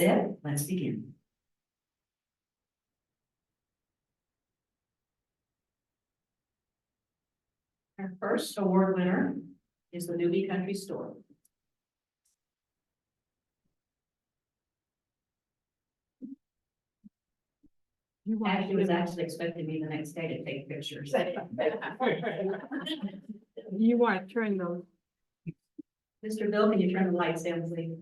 Let's begin. Our first award winner is the Newbie Country Store. Ashley was actually expecting me the next day to take pictures. You want to turn those? Mr. Bill, can you turn the lights down, please?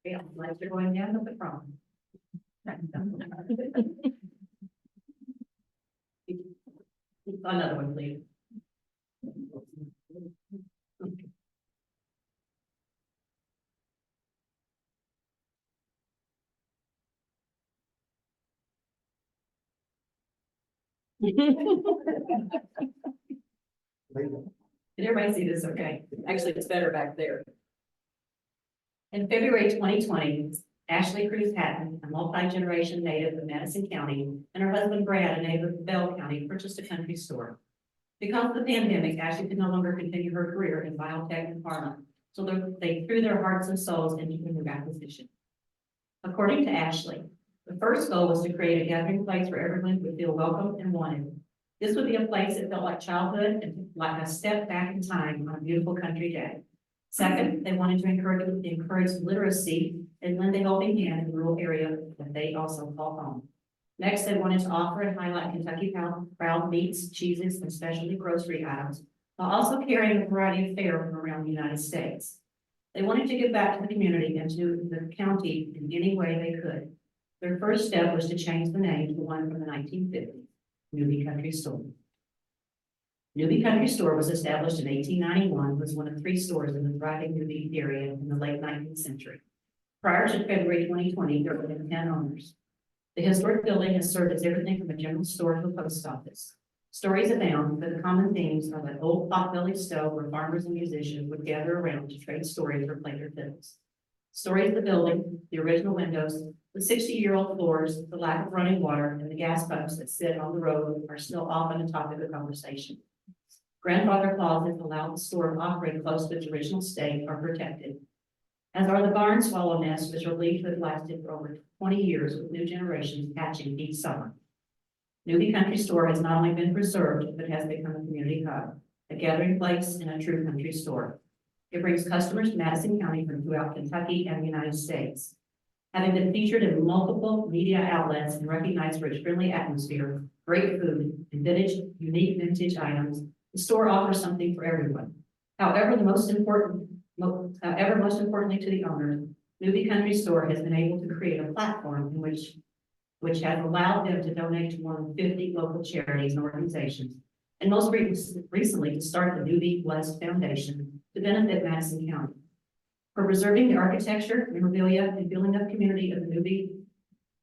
Yeah, lights are going down at the front. Another one, please. Did everybody see this? Okay. Actually, it's better back there. In February 2020, Ashley Cruz Hatton, a multi-generation native of Madison County, and her husband Brad, a native of Bell County, purchased a country store. Because of the pandemic, Ashley could no longer continue her career in biotech and pharma, so they threw their hearts and souls into the new acquisition. According to Ashley, the first goal was to create a gathering place where everyone would feel welcome and wanted. This would be a place that felt like childhood and like a step back in time on a beautiful country day. Second, they wanted to encourage literacy and lend a helping hand in the rural area that they also call home. Next, they wanted to offer and highlight Kentucky proud meats, cheeses, and specialty grocery items, while also carrying a variety of fare from around the United States. They wanted to give back to the community and to the county in any way they could. Their first step was to change the name to the one from the 1950s, Newbie Country Store. Newbie Country Store was established in 1891, was one of 3 stores in the thriving Newbie area in the late 19th century. Prior to February 2020, there were 10 owners. The historic building has served as everything from a general store to a post office. Stories abound, but the common themes are that old pot-bellied stove where farmers and musicians would gather around to trade stories or play their fiddles. Stories of the building, the original windows, the 60-year-old floors, the lack of running water, and the gas pumps that sit on the road are still often a topic of conversation. Grandfather clauses allow the store to operate close to its original state are protected, as are the barn swallow nests, which are believed to have lasted for over 20 years with new generations hatching each summer. Newbie Country Store has not only been preserved, but has become a community hub, a gathering place, and a true country store. It brings customers to Madison County from throughout Kentucky and the United States. Having been featured in multiple media outlets and recognized for its friendly atmosphere, great food, and unique vintage items, the store offers something for everyone. However, most importantly to the owners, Newbie Country Store has been able to create a platform in which has allowed them to donate to more than 50 local charities and organizations, and most recently to start the Newbie Blessed Foundation to benefit Madison County. For preserving the architecture, memorabilia, and feeling of community of the Newbie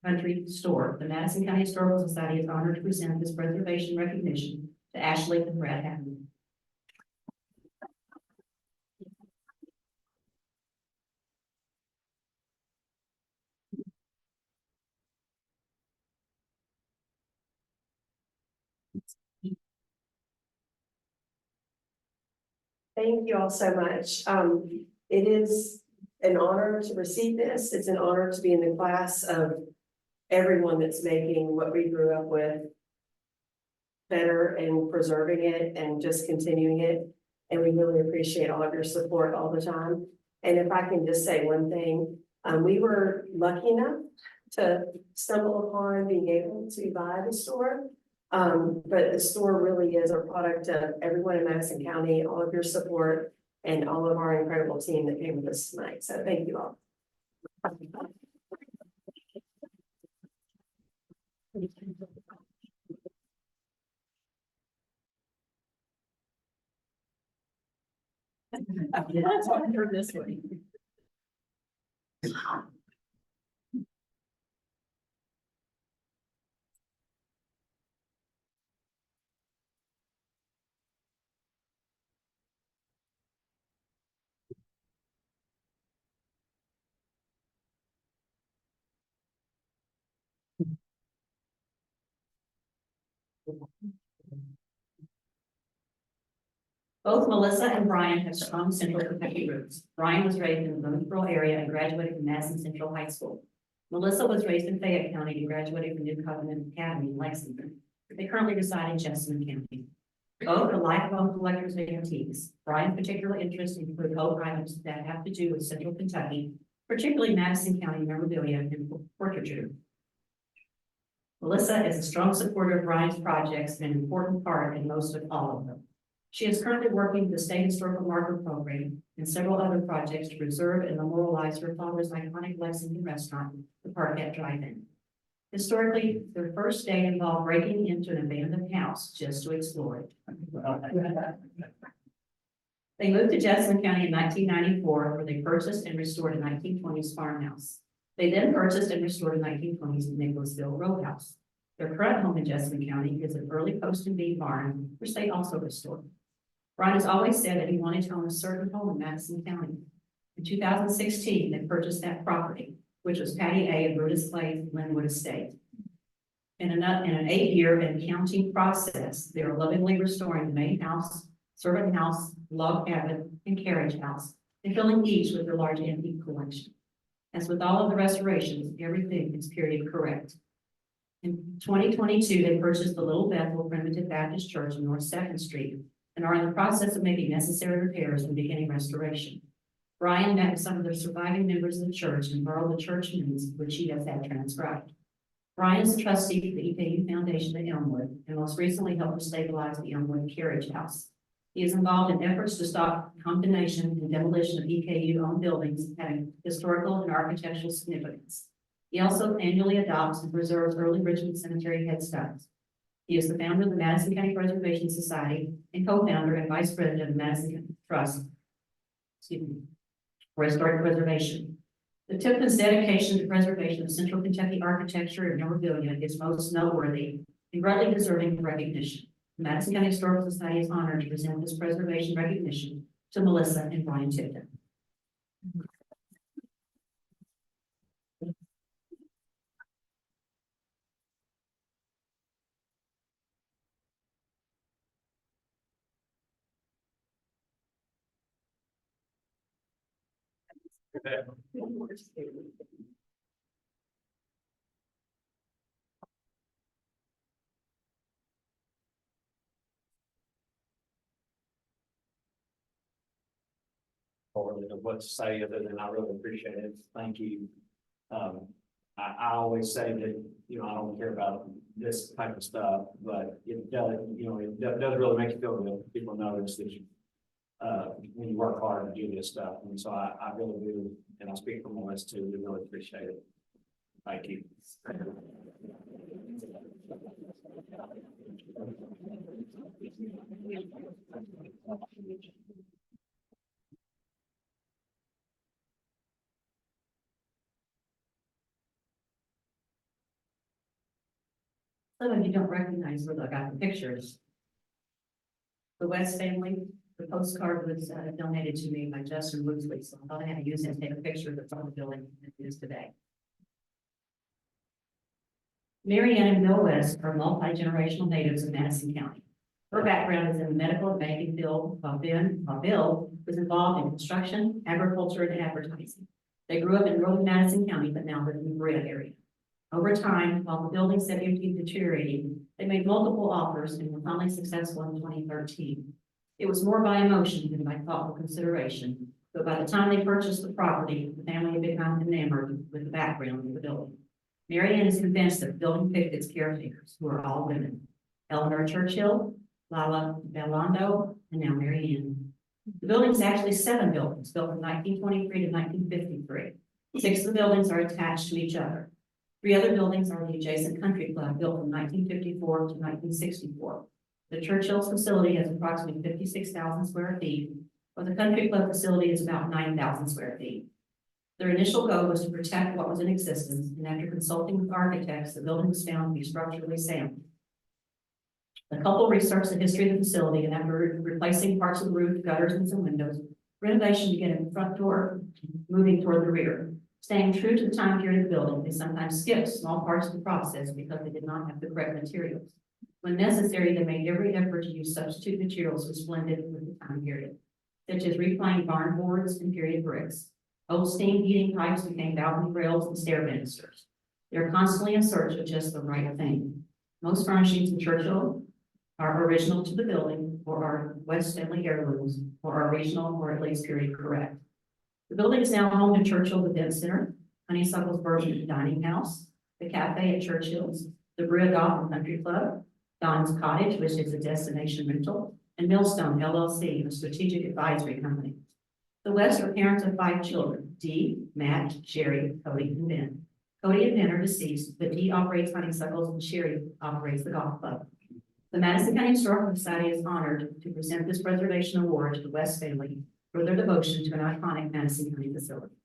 Country Store, the Madison County Historical Society is honored to present this preservation recognition to Ashley and Brad Hatton. Thank you all so much. It is an honor to receive this. It's an honor to be in the class of everyone that's making what we grew up with better and preserving it and just continuing it. And we really appreciate all of your support all the time. And if I can just say one thing, we were lucky enough to stumble upon being able to buy the store. But the store really is a product of everyone in Madison County, all of your support, and all of our incredible team that came with us tonight. So thank you all. Let's walk her this way. Both Melissa and Brian have strong Central Kentucky roots. Brian was raised in the Murfreesboro area and graduated from Madison Central High School. Melissa was raised in Fayette County and graduated from New Covenant Academy in Lexington. They currently reside in Jessamine County. Both are lifelong collectors of antiques. Brian's particular interests include old items that have to do with Central Kentucky, particularly Madison County memorabilia and portraiture. Melissa is a strong supporter of Brian's projects and an important part in most of all of them. She is currently working with the State Historical Marker Program and several other projects to preserve and memorialize her father's iconic Lexington restaurant, the Parkette Drive-In. Historically, their first day involved breaking into an abandoned house just to explore it. They moved to Jessamine County in 1994, where they purchased and restored a 1920s farmhouse. They then purchased and restored a 1920s Nicholasville row house. Their current home in Jessamine County is an early post and beam barn, which they also restored. Brian has always said that he wanted to own a certain home in Madison County. In 2016, they purchased that property, which was Patty A. of Brutus Clay Linwood Estate. In an 8-year and counting process, they are lovingly restoring the main house, servant house, log cabin, and carriage house, and filling each with their large antique collection. As with all of the restorations, everything is period correct. In 2022, they purchased the Little Bethel Primitive Baptist Church on North 2nd Street and are in the process of making necessary repairs and beginning restoration. Brian met with some of the surviving members of the church and borrowed the church minutes, which he has had transcribed. Brian is a trustee for the EKU Foundation at Elmwood and most recently helped to stabilize the Elmwood Carriage House. He is involved in efforts to stop condemnation and demolition of EKU-owned buildings having historical and architectural significance. He also annually adopts and preserves early Richmond Cemetery headstones. He is the founder of the Madison County Preservation Society and co-founder and vice president of the Madison County Trust for Historic Preservation. The Tipton's dedication to preservation of Central Kentucky architecture and memorabilia is most noteworthy and greatly deserving of recognition. The Madison County Historical Society is honored to present this preservation recognition to Melissa and Brian Tipton. Or what to say other than I really appreciate it. Thank you. I always say that, I don't care about this type of stuff, but it does, it does really make you feel good. People notice that you, when you work hard to do this stuff. And so I really do, and I speak for Melissa too, we really appreciate it. Thank you. Some of you don't recognize where I got the pictures. The West family, the postcard was donated to me by Justin Woodsley, so I thought I had to use it to take a picture of the front of the building that it is today. Mary Ann and Bill West are multi-generational natives of Madison County. Her background is in the medical and banking field, while Bill was involved in construction, agriculture, and advertising. They grew up in rural Madison County, but now live in the Berea area. Over time, while the building sat empty and deteriorating, they made multiple offers and were finally successful in 2013. It was more by emotion than by thoughtful consideration, but by the time they purchased the property, the family had become enamored with the background of the building. Mary Ann is convinced that the building picked its caretakers, who are all women: Eleanor Churchill, Lala Bellondo, and now Mary Ann. The building is actually 7 buildings, built from 1923 to 1953. 6 of the buildings are attached to each other. 3 other buildings are the adjacent country club, built from 1954 to 1964. The Churchill's facility has approximately 56,000 square feet, while the country club facility is about 9,000 square feet. Their initial goal was to protect what was in existence, and after consulting with architects, the building was found to be structurally sound. The couple researched the history of the facility, and after replacing parts of the roof, gutters, and some windows, renovation began at the front door, moving toward the rear. Staying true to the time period of the building, they sometimes skipped small parts of the process because they did not have the correct materials. When necessary, they made every effort to use substitute materials which blended with the time period, such as replaned barn boards and period bricks. Old steam heating pipes became balcony rails and stair banisters. They are constantly in search of just the right thing. Most furnishings in Churchill are original to the building or are West Stanley heirlooms or are regional or at least period correct. The building is now home to Churchill Event Center, Honeysuckle's Bourbon Dining House, the cafe at Churchill's, the Bria Golf and Country Club, Don's Cottage, which is a destination rental, and Millstone LLC, a strategic advisory company. The Wests are parents of 5 children, Dee, Matt, Sherry, Cody, and Ben. Cody and Ben are deceased, but Dee operates Honeysuckles and Sherry operates the golf club. The Madison County Historical Society is honored to present this preservation award to the West family for their devotion to an iconic Madison County facility.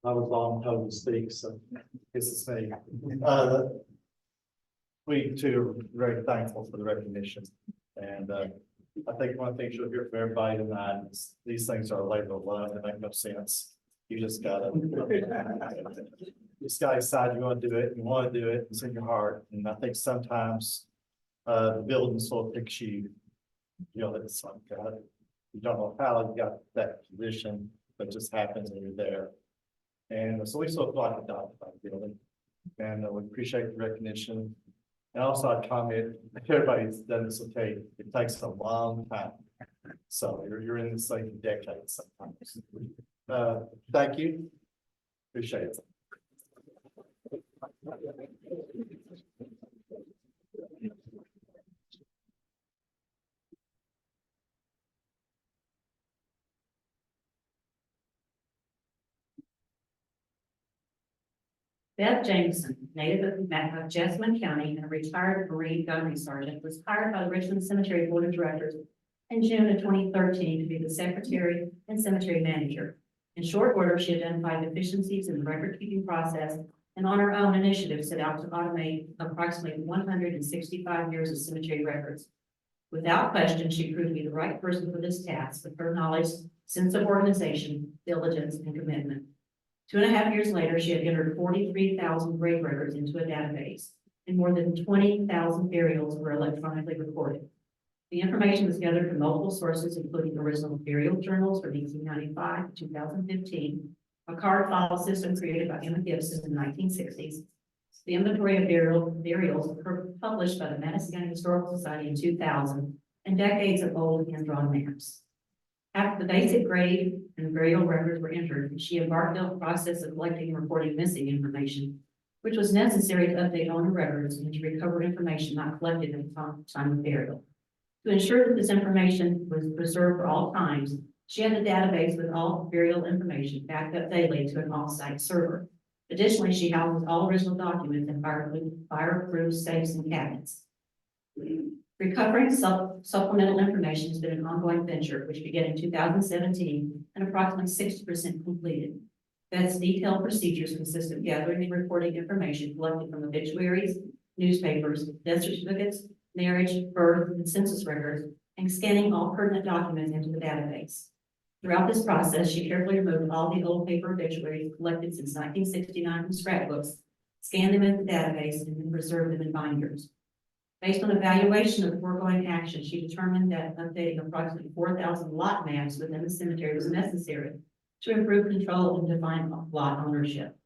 I was on hold to speak, so this is me. We too are very thankful for the recognition. And I think one thing you'll hear from everybody tonight is these things are a labor of love. They make no sense. You just gotta decide you want to do it, it's in your heart. And I think sometimes the building sort of picks you, it's like you don't know how you got that position, but it just happens and you're there. And so we sort of like adopted by the building, and we appreciate the recognition. And also I comment, everybody's done this, okay, it takes a long time. So you're in this like decades sometimes. Thank you. Appreciate it. Beth Jameson, native of Jessamine County and a retired Marine gunnery sergeant, was hired by the Richland Cemetery Board of Directors in June of 2013 to be the secretary and cemetery manager. In short order, she identified deficiencies in the record-keeping process and on her own initiative set out to automate approximately 165 years of cemetery records. Without question, she proved to be the right person for this task with her knowledge, sense of organization, diligence, and commitment. 2.5 years later, she had entered 43,000 grave records into a database, and more than 20,000 burials were electronically recorded. The information was gathered from multiple sources, including original burial journals from 1895 to 2015, a card file system created by Emma Gibson in the 1960s, the inventory of burials published by the Madison County Historical Society in 2000, and decades of old hand-drawn maps. After the basic grave and burial records were entered, she embarked on the process of collecting and reporting missing information, which was necessary to update on the records and to recover information not collected at the time of burial. To ensure that this information was preserved for all times, she had a database with all burial information backed up daily to an off-site server. Additionally, she houses all original documents in fireproof safes and cabinets. Recovering supplemental information has been an ongoing venture, which began in 2017 and approximately 60% completed. Beth's detailed procedures consist of gathering and reporting information collected from obituaries, newspapers, death certificates, marriage, birth, and census records, and scanning all pertinent documents into the database. Throughout this process, she carefully removed all the old paper obituaries collected since 1969 from scrapbooks, scanned them into the database, and then preserved them in binders. Based on evaluation of foregoing action, she determined that updating approximately 4,000 lot maps within the cemetery was necessary to improve control and define lot ownership.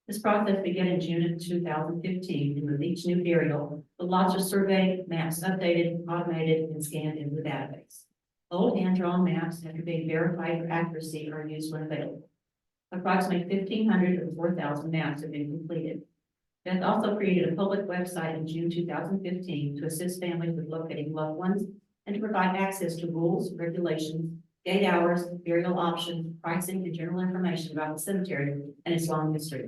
This process began in June of 2015, and with each new burial, the lots are surveyed, maps updated, automated, and scanned into the database. Old hand-drawn maps, after being verified for accuracy, are used when available. Approximately 1,500 of the 4,000 maps have been completed. Beth also created a public website in June 2015 to assist families with locating loved ones and to provide access to rules, regulations, date hours, burial options, pricing, and general information about the cemetery and its long history.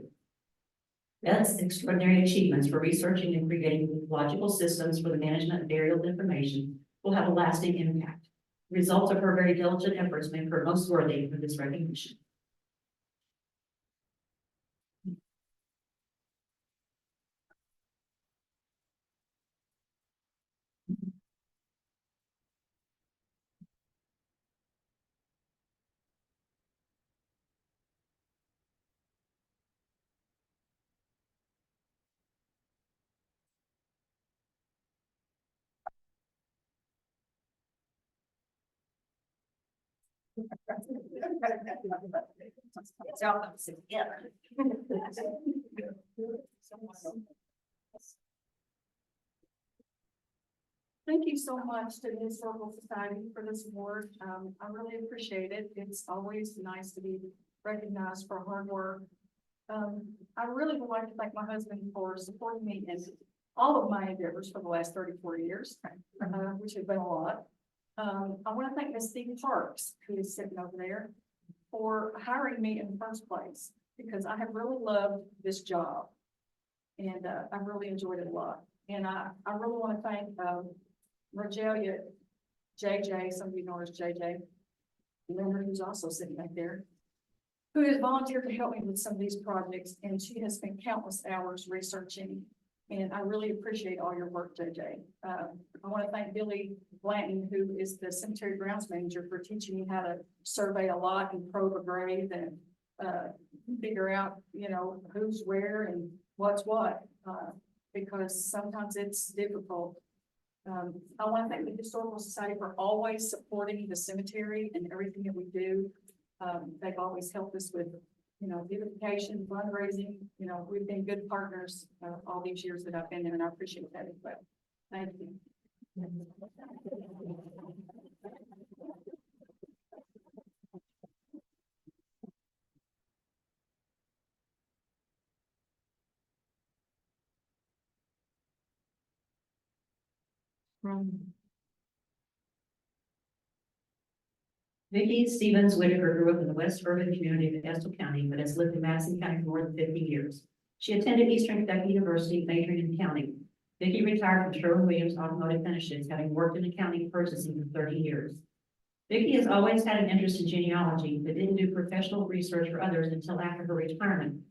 Beth's extraordinary achievements for researching and creating logical systems for the management of burial information will have a lasting impact. The results of her very diligent efforts make her most worthy of this recognition. Thank you so much to the Historical Society for this award. I really appreciate it. It's always nice to be recognized for hard work. I really would like to thank my husband for supporting me in all of my endeavors for the last 34 years, which have been a lot. I want to thank Ms. Steve Parks, who is sitting over there, for hiring me in the first place, because I have really loved this job. And I really enjoyed it a lot. And I really want to thank Rogelia JJ, some of you know her as JJ, Leonard, who's also sitting back there, who has volunteered to help me with some of these projects, and she has spent countless hours researching, and I really appreciate all your work, JJ. I want to thank Billy Blanton, who is the cemetery grounds manager, for teaching me how to survey a lot and probe a grave and figure out, you know, who's where and what's what, because sometimes it's difficult. I want to thank the Historical Society for always supporting the cemetery and everything that we do. They've always helped us with, you know, beautification, fundraising. You know, we've been good partners all these years that I've been there, and I appreciate that as well. Thank you. Vicki Stevens Whitaker grew up in the west urban community of Estill County, but has lived in Madison County for more than 50 years. She attended Eastern Kentucky University, majoring in accounting. Vicki retired from Sherwin-Williams Automotive Finishes, having worked in accounting purchasing for 30 years. Vicki has always had an interest in genealogy, but didn't do professional research for others until after her retirement.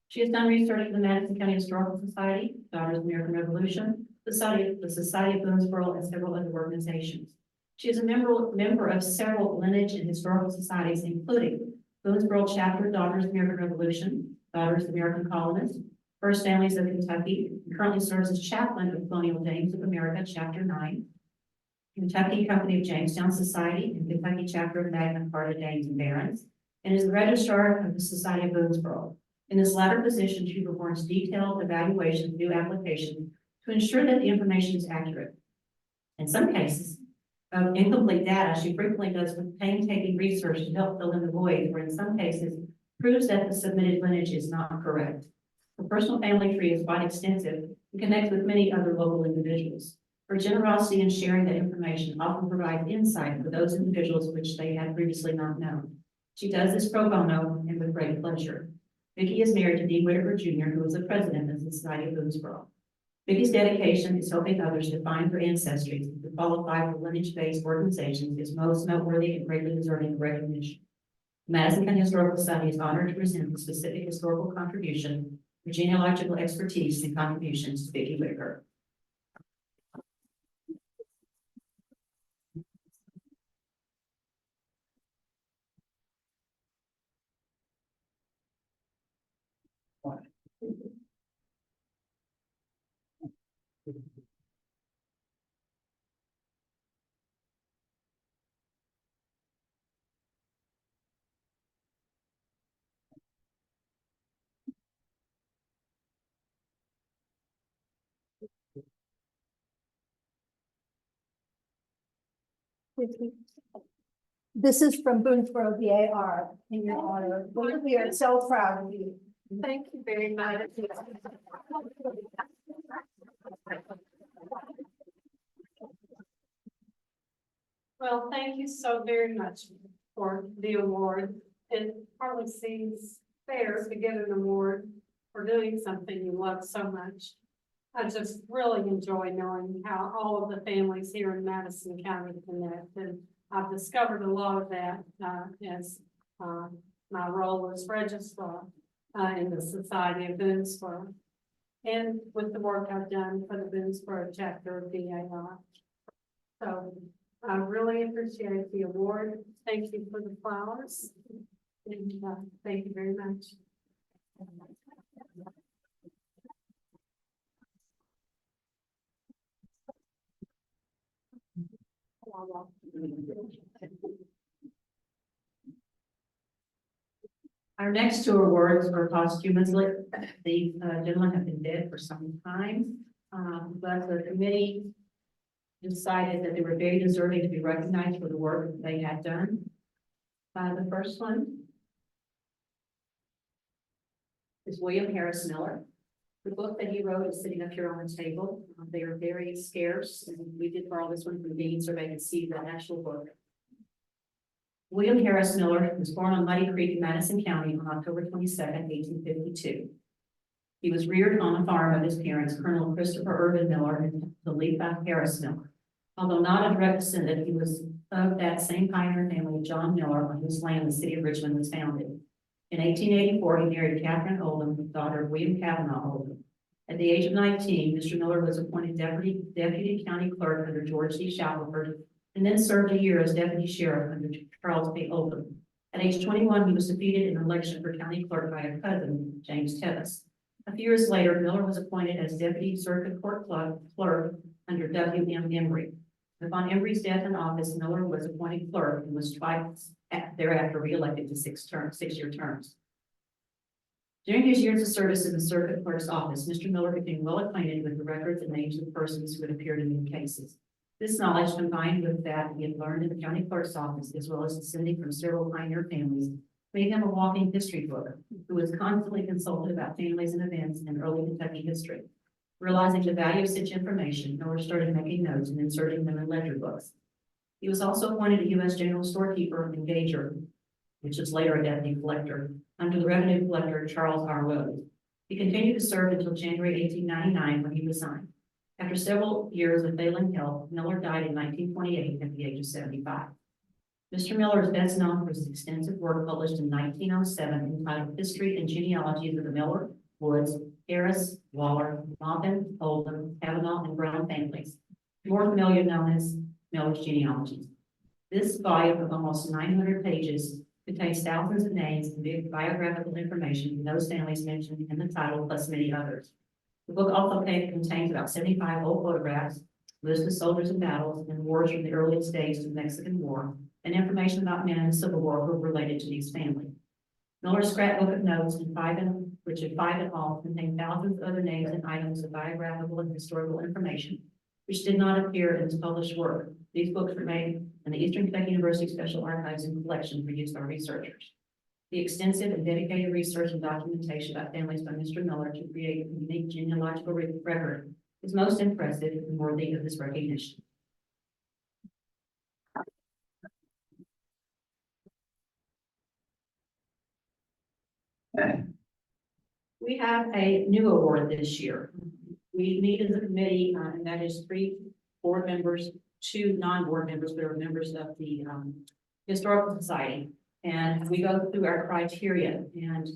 She has done research for the Madison County Historical Society, Daughters of the American Revolution, the Society of Boonesboro, and several other organizations. She is a member of several lineage and historical societies, including Boonesboro Chapter, Daughters of the American Revolution, Daughters of the American Colonists, First Families of Kentucky, and currently serves as chaplain of Colonial Dames of America, Chapter 9, Kentucky Company of Jamestown Society, and Kentucky Chapter of Magna Carta Dames and Barons, and is the registrar of the Society of Boonesboro. In this latter position, she performs detailed evaluation of new applications to ensure that the information is accurate. In some cases of incomplete data, she frequently does with painstaking research to help fill in the void, or in some cases proves that the submitted lineage is not correct. Her personal family tree is quite extensive and connects with many other local individuals. Her generosity in sharing that information often provides insight for those individuals which they had previously not known. She does this pro bono and with great pleasure. Vicki is married to D. Whitaker Jr., who is the president of the Society of Boonesboro. Vicki's dedication is helping others to find their ancestry and to qualify for lineage-based organizations is most noteworthy and greatly deserving of recognition. The Madison County Historical Society is honored to present the specific historical contribution, for genealogical expertise, and contributions to Vicki Whitaker. This is from Boonesboro VAR in your honor. We are so proud of you. Thank you very much. Well, thank you so very much for the award. It hardly seems fair to get an award for doing something you love so much. I just really enjoy knowing how all of the families here in Madison County connect, and I've discovered a lot of that as my role as registrar in the Society of Boonesboro, and with the work I've done for the Boonesboro chapter of VAR. So I really appreciate the award. Thank you for the flowers, and thank you very much. Our next two awards are posthumously. The gentlemen have been dead for some time, but the committee decided that they were very deserving to be recognized for the work that they had done. The first one is William Harris Miller. The book that he wrote is sitting up here on the table. They are very scarce, and we did borrow this one from Dean so they can see the actual book. William Harris Miller was born on Muddy Creek in Madison County on October 22nd, 1852. He was reared on a farm of his parents, Colonel Christopher Irvin Miller and Talitha Harris Miller. Although not a direct descendant, he was of that same pioneer family, John Miller, on whose land the city of Richmond was founded. In 1884, he married Catherine Oldham, daughter of William Cavanaugh Oldham. At the age of 19, Mr. Miller was appointed deputy county clerk under George D. Shackelford, and then served a year as deputy sheriff under Charles P. Oldham. At age 21, he was defeated in an election for county clerk by a cousin, James Tevis. A few years later, Miller was appointed as deputy circuit court clerk under W. M. Embry. Upon Embry's death in office, Miller was appointed clerk and was twice thereafter reelected to 6-year terms. During his years of service in the circuit clerk's office, Mr. Miller became well acquainted with the records and names of persons who had appeared in the cases. This knowledge, combined with that he had learned in the county clerk's office, as well as descending from several pioneer families, made him a walking history book, who was constantly consulted about families and events in early Kentucky history. Realizing the value of such information, Miller started making notes and inserting them in ledger books. He was also appointed a U.S. General Storekeeper and Gager, which was later a deputy collector, under the revenue collector Charles R. Rose. He continued to serve until January 1899, when he resigned. After several years of failing health, Miller died in 1928 at the age of 75. Mr. Miller is best known for his extensive work published in 1907 entitled History and Genealogies of the Miller, Woods, Harris, Waller, Maupin, Oldham, Cavanaugh, and Brown families, more familiarly known as Miller's Genealogies. This volume of almost 900 pages contains thousands of names and biographical information from those families mentioned in the title, plus many others. The book also contains about 75 old photographs, lists of soldiers and battles and wars from the earliest days of the Mexican War, and information about men in the Civil War who were related to these families. Miller's scrapbook of notes, which at 5 in all, contain thousands of other names and items of biographical and historical information, which did not appear in his published work. These books remain in the Eastern Kentucky University Special Archives and Collection for use by researchers. The extensive and dedicated research and documentation about families by Mr. Miller to create a unique genealogical record is most impressive and worthy of this recognition. We have a new award this year. We meet as a committee, and that is 3 board members, 2 non-board members that are members of the Historical Society. And we go through our criteria. And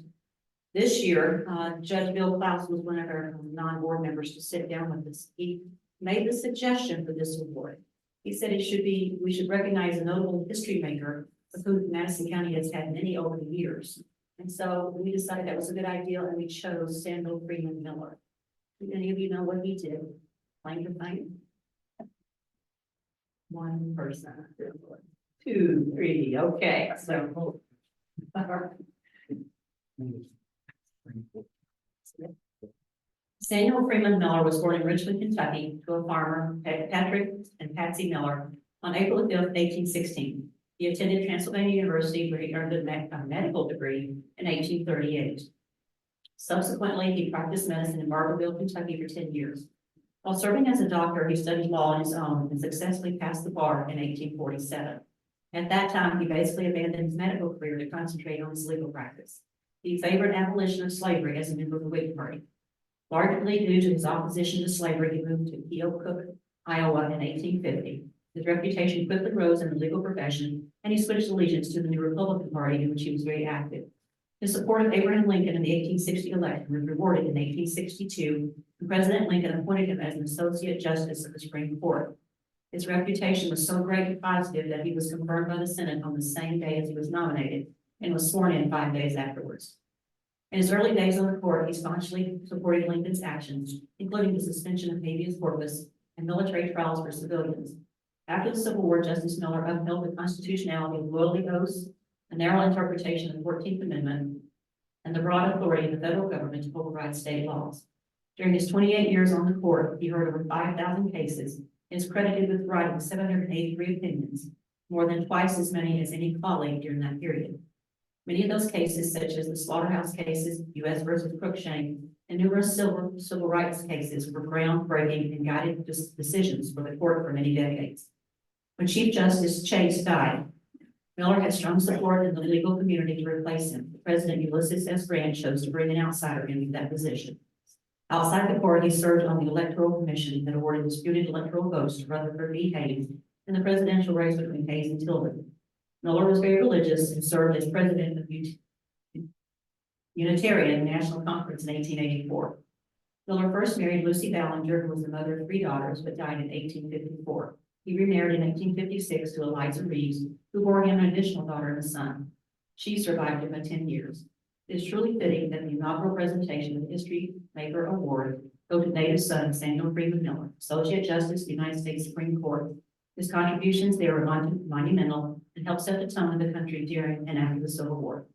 this year, Judge Bill Klaus was one of our non-board members to sit down with us. He made the suggestion for this award. He said we should recognize a notable history maker of whom Madison County has had many over the years. And so we decided that was a good idea, and we chose Samuel Freeman Miller. Do any of you know what he did? Claim to fame? 1 person. 2, 3, okay, so. Samuel Freeman Miller was born in Richmond, Kentucky, to a farmer, Patrick and Patsy Miller, On April 5th, 1816, he attended Transylvania University where he earned a medical degree in 1838. Subsequently, he practiced medicine in Barberville, Kentucky for 10 years. While serving as a doctor, he studied law on his own and successfully passed the bar in 1847. At that time, he basically abandoned his medical career to concentrate on his legal practice. He favored abolition of slavery as a member of the Whig Party. Largely due to his opposition to slavery, he moved to Keokuk, Iowa in 1850. His reputation quickly rose in the legal profession, and he switched allegiance to the new Republican Party, in which he was very active. His support of Abraham Lincoln in the 1860 election was rewarded in 1862, and President Lincoln appointed him as an Associate Justice of the Supreme Court. His reputation was so great and positive that he was confirmed by the Senate on the same day as he was nominated and was sworn in 5 days afterwards. In his early days on the court, he staunchly supported Lincoln's actions, including the suspension of habeas corpus and military trials for civilians. After the Civil War, Justice Miller upheld the constitutionality of loyalty oaths, a narrow interpretation of the 14th Amendment, and the broad authority of the federal government to override state laws. During his 28 years on the court, he heard over 5,000 cases and is credited with writing 783 opinions, more than twice as many as any colleague during that period. Many of those cases, such as the slaughterhouse cases, U.S. versus Cruikshank, and numerous civil rights cases, were groundbreaking and guided decisions for the court for many decades. When Chief Justice Chase died, Miller had strong support in the legal community to replace him. President Ulysses S. Grant chose to bring an outsider into that position. Outside the court, he served on the Electoral Commission that awarded disputed electoral votes to Rutherford B. Hayes in the presidential race between Hayes and Tilden. Miller was very religious and served as president of Unitarian National Conference in 1884. Miller first married Lucy Ballinger, who was the mother of 3 daughters, but died in 1854. He remarried in 1856 to Eliza Reeves, who bore him an additional daughter and a son. She survived him by 10 years. It is truly fitting that the inaugural presentation of the History Maker Award go to native son Samuel Freeman Miller, Associate Justice of the United States Supreme Court. His contributions there were monumental and helped set the tone of the country during and after the Civil War.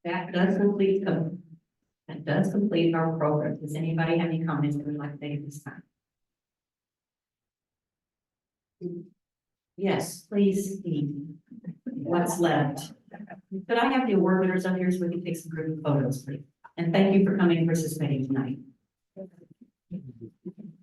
That does complete our program. Does anybody have any comments they would like to make at this time? Yes, please speak. What's left? Could I have the award winners up here so we can take some group photos, please? And thank you for coming and participating tonight.